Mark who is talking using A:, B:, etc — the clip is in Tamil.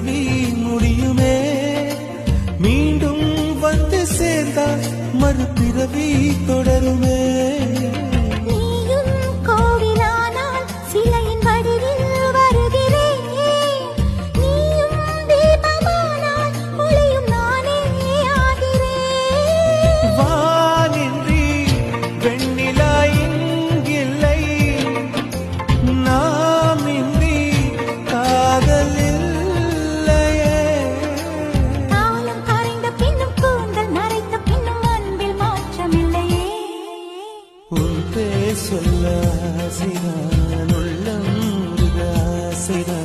A: பிறவி முடியுமே மீண்டும் வந்து சேர்ந்தால் மறுபிறவி தொடருமே சொல்ல ஆசைதான் உள்ளம் ஆசைதான்